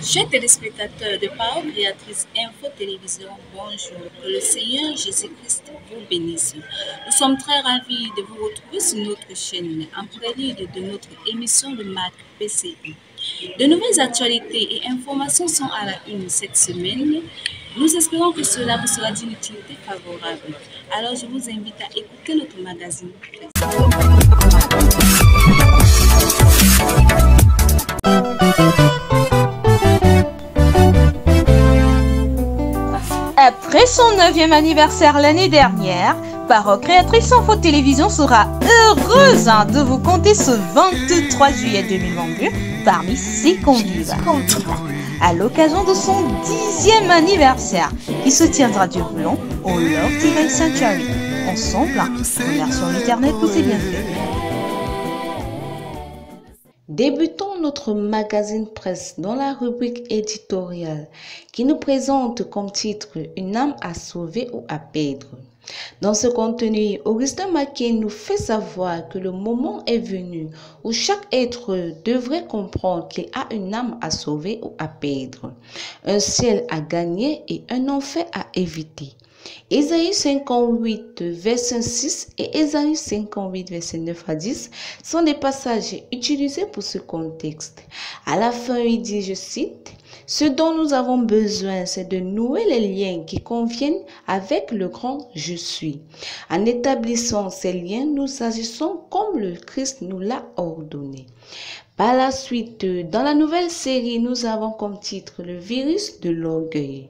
Chers téléspectateurs de Parole Créatrice Info Télévision, bonjour. Que le Seigneur Jésus-Christ vous bénisse. Nous sommes très ravis de vous retrouver sur notre chaîne en prélude de notre émission de Marc PCI. De nouvelles actualités et informations sont à la une cette semaine. Nous espérons que cela vous sera d'une utilité favorable. Alors je vous invite à écouter notre magazine. Après son 9e anniversaire l'année dernière, Parole Créatrice Info Télévision sera heureuse de vous compter ce 23 juillet 2022 parmi ses convives. À l'occasion de son 10e anniversaire qui se tiendra du Boulon au Love Divine Sanctuary. Ensemble, remercions l'Éternel pour ses bienfaits. Débutons notre magazine presse dans la rubrique éditoriale qui nous présente comme titre « Une âme à sauver ou à perdre ». Dans ce contenu, Augustin Maquet nous fait savoir que le moment est venu où chaque être devrait comprendre qu'il a une âme à sauver ou à perdre, un ciel à gagner et un enfer à éviter. Ésaïe 58, verset 6 et Ésaïe 58, verset 9 à 10 sont des passages utilisés pour ce contexte. À la fin, il dit, je cite, « Ce dont nous avons besoin, c'est de nouer les liens qui conviennent avec le grand Je suis. En établissant ces liens, nous agissons comme le Christ nous l'a ordonné. » Par la suite, dans la nouvelle série, nous avons comme titre le virus de l'orgueil.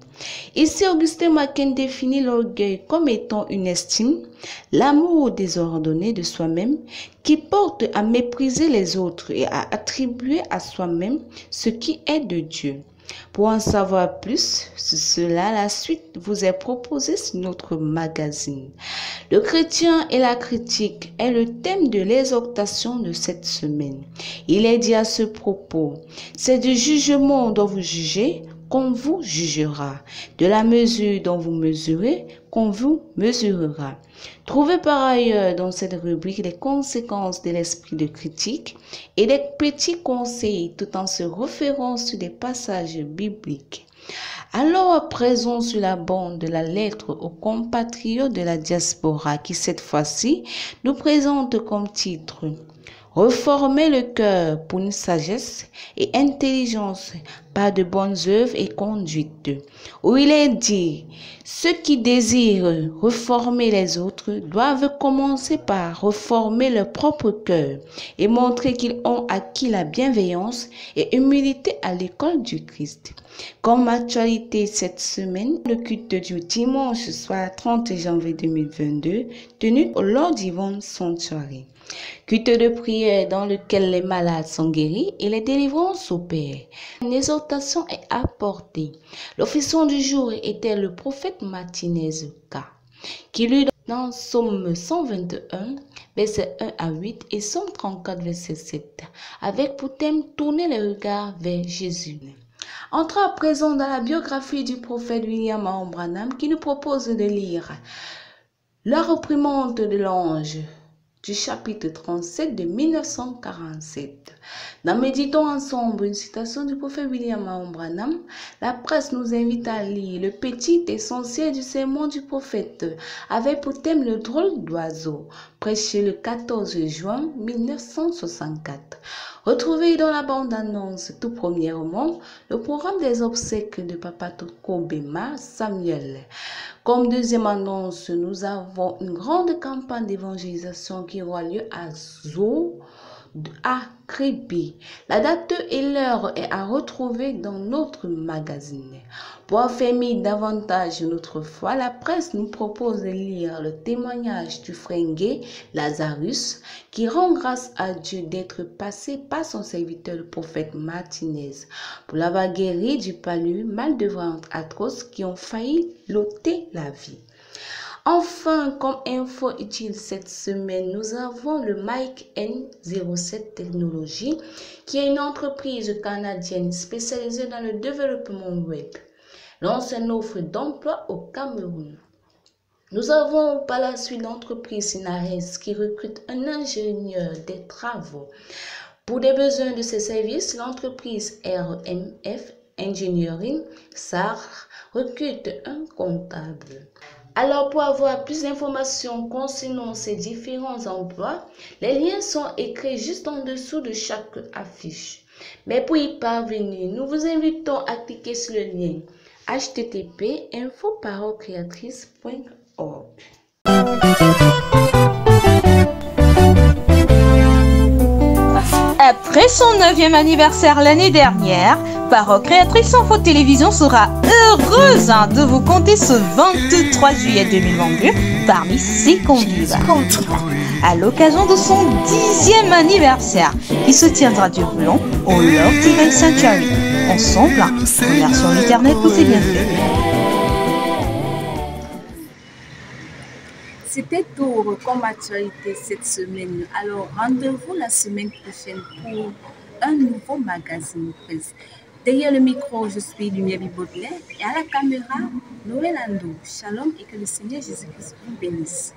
Ici, Augustin Maquet définit l'orgueil comme étant une estime, l'amour désordonné de soi-même qui porte à mépriser les autres et à attribuer à soi-même ce qui est de Dieu. Pour en savoir plus sur cela, la suite vous est proposée sur notre magazine. Le chrétien et la critique est le thème de l'exhortation de cette semaine. Il est dit à ce propos, c'est du jugement dont vous jugez qu'on vous jugera, de la mesure dont vous mesurez qu'on vous mesurera. Trouvez par ailleurs dans cette rubrique les conséquences de l'esprit de critique et des petits conseils tout en se référant sur des passages bibliques. Alors à présent sur la bande de la lettre aux compatriotes de la diaspora qui cette fois-ci nous présente comme titre « Reformer le cœur pour une sagesse et intelligence par de bonnes œuvres et conduite » où il est dit « Ceux qui désirent reformer les autres doivent commencer par reformer leur propre cœur et montrer qu'ils ont acquis la bienveillance et humilité à l'école du Christ. » Comme actualité cette semaine, le culte du dimanche soir 30 janvier 2022 tenu au Lord Divine Sanctuary. Culte de prière dans lequel les malades sont guéris et les délivrances opèrent. Une exhortation est apportée. L'officiant du jour était le prophète Martinez K, qui lut dans Psaume 121, verset 1 à 8 et Psaume 34, verset 7, avec pour thème tourner les regards vers Jésus. Entrons à présent dans la biographie du prophète William Mahon Branham qui nous propose de lire la reprimande de l'ange du chapitre 37 de 1947. Dans Méditons ensemble une citation du prophète William Mahon Branham, la presse nous invite à lire le petit essentiel du sermon du prophète avec pour thème le drôle d'oiseau, prêché le 14 juin 1964. Retrouvez dans la bande-annonce tout premièrement le programme des obsèques de Papa Toko Bema Samuel. Comme deuxième annonce, nous avons une grande campagne d'évangélisation qui aura lieu à Zo, à Crépi. La date et l'heure est à retrouver dans notre magazine. Pour affermir davantage notre foi, la presse nous propose de lire le témoignage du frère gay Lazarus qui rend grâce à Dieu d'être passé par son serviteur le prophète Martinez pour l'avoir guéri du palu, mal de ventre atroce qui ont failli l'ôter la vie. Enfin, comme info utile cette semaine, nous avons le Mike N07 Technologies, qui est une entreprise canadienne spécialisée dans le développement web. Lance une offre d'emploi au Cameroun. Nous avons par la suite l'entreprise Sinares qui recrute un ingénieur des travaux. Pour des besoins de ses services, l'entreprise RMF Engineering, SAR, recrute un comptable. Alors, pour avoir plus d'informations concernant ces différents emplois, les liens sont écrits juste en dessous de chaque affiche. Mais pour y parvenir, nous vous invitons à cliquer sur le lien http://infoparocreatrice.org. Après son 9e anniversaire l'année dernière, Parole Créatrice Info Télévision sera heureuse de vous compter ce 23 juillet 2022 parmi ses convives. À l'occasion de son 10e anniversaire qui se tiendra du Boulon au Love Divine Sanctuary. Ensemble, remercions l'Éternel pour ses bienfaits. C'était tout comme actualité cette semaine. Alors, rendez-vous la semaine prochaine pour un nouveau magazine presse. Derrière le micro, je suis Lumière Baudelaire et à la caméra, Noël Ando. Shalom et que le Seigneur Jésus-Christ vous bénisse.